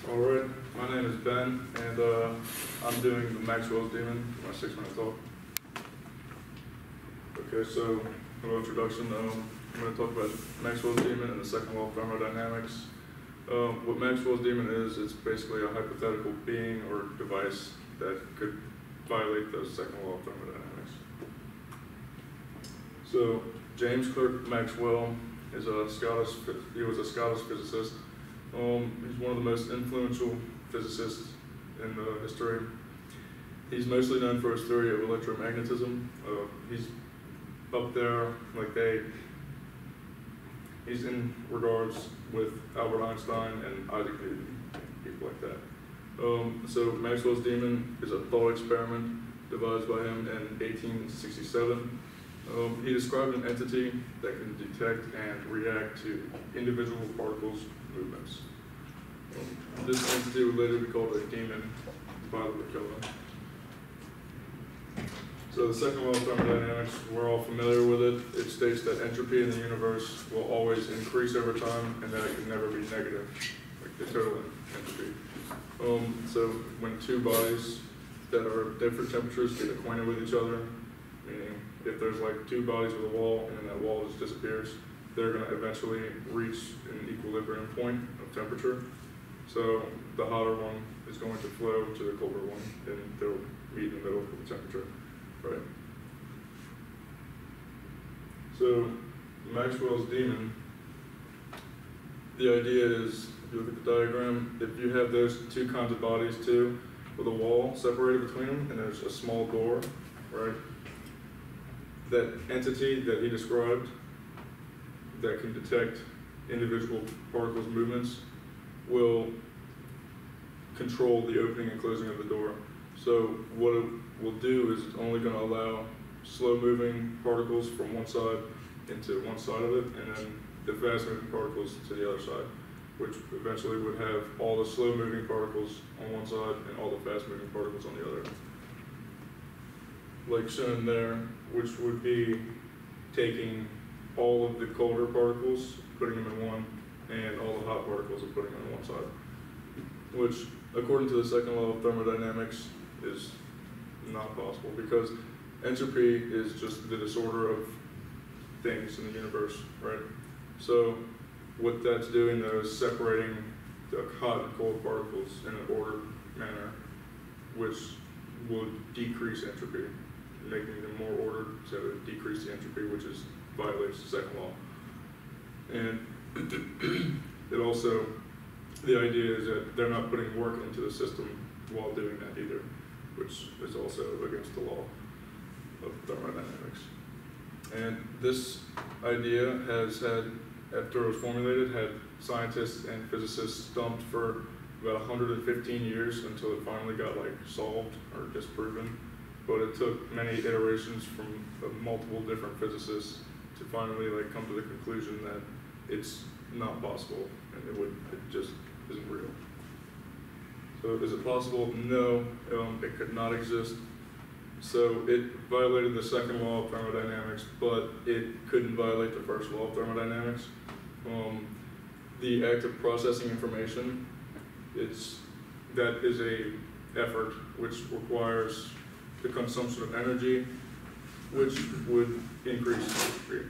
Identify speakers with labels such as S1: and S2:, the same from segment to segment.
S1: Alright, my name is Ben, and I'm doing the Maxwell's Demon for my 6-minute talk. Okay, so a little introduction. I'm going to talk about Maxwell's Demon and the second law of thermodynamics. What Maxwell's Demon is, it's basically a hypothetical being or device that could violate the second law of thermodynamics. So James Clerk Maxwell is he was a Scottish physicist. He's one of the most influential physicists in the history. He's mostly known for his theory of electromagnetism. He's up there, he's in regards with Albert Einstein and Isaac Newton, people like that. So Maxwell's Demon is a thought experiment devised by him in 1867. He described an entity that can detect and react to individual particles' movements. This entity would later be called a demon by the Kelvin. So the second law of thermodynamics, we're all familiar with it. It states that entropy in the universe will always increase over time and that it can never be negative, like the total entropy. So when two bodies that are at different temperatures get acquainted with each other, meaning if there's like two bodies with a wall and then that wall just disappears, they're going to eventually reach an equilibrium point of temperature. So the hotter one is going to flow to the colder one, and they'll meet in the middle of the temperature, right? So Maxwell's Demon, the idea is, if you look at the diagram, if you have those two kinds of bodies too, with a wall separated between them, and there's a small door, right? That entity that he described that can detect individual particles' movements will control the opening and closing of the door. So what it will do is it's only going to allow slow-moving particles from one side into one side of it, and then the fast-moving particles to the other side, which eventually would have all the slow-moving particles on one side and all the fast-moving particles on the other. Like shown there, which would be taking all of the colder particles, putting them in one, and all the hot particles and putting them on one side. Which, according to the second law of thermodynamics, is not possible because entropy is just the disorder of things in the universe, right? So what that's doing though is separating the hot and cold particles in an ordered manner, which would decrease entropy, making them more ordered, so it would decrease the entropy, which violates the second law. And it also, the idea is that they're not putting work into the system while doing that either, which is also against the law of thermodynamics. And this idea has had, after it was formulated, had scientists and physicists stumped for about 115 years until it finally got solved or disproven. But it took many iterations from multiple different physicists to finally come to the conclusion that it's not possible and it just isn't real. So is it possible? No, it could not exist. So it violated the second law of thermodynamics, but it couldn't violate the first law of thermodynamics. The act of processing information, that is a effort which requires the consumption of energy, which would increase entropy.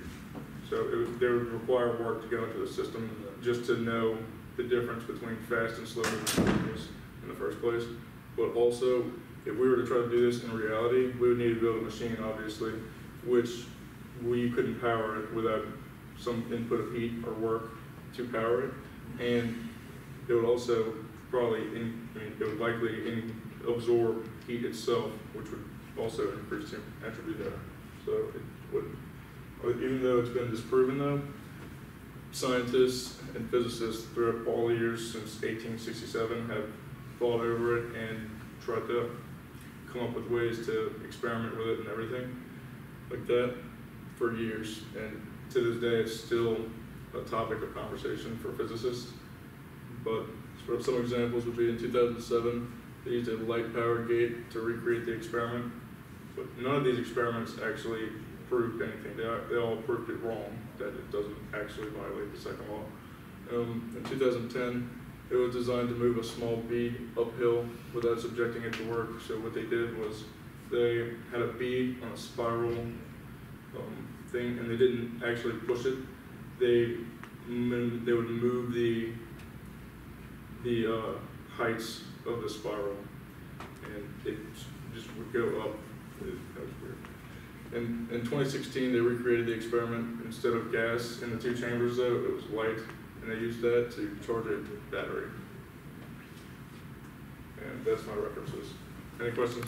S1: So there would require work to go into the system just to know the difference between fast and slow moving particles in the first place. But also, if we were to try to do this in reality, we would need to build a machine, obviously, which we couldn't power it without some input of heat or work to power it. And it would also probably, it would likely absorb heat itself, which would also increase the entropy there. So it would, even though it's been disproven though, scientists and physicists throughout all the years since 1867 have thought over it and tried to come up with ways to experiment with it and everything like that for years. And to this day, it's still a topic of conversation for physicists. But some examples would be in 2007, they used a light-powered gate to recreate the experiment. But none of these experiments actually proved anything. They all proved it wrong, that it doesn't actually violate the second law. In 2010, It was designed to move a small bead uphill without subjecting it to work. So what they did was they had a bead on a spiral thing, and they didn't actually push it. They would move the heights of the spiral, and it just would go up. That was weird. And in 2016, they recreated the experiment. Instead of gas in the two chambers, though, it was light, and they used that to charge a battery. And that's my references. Any questions?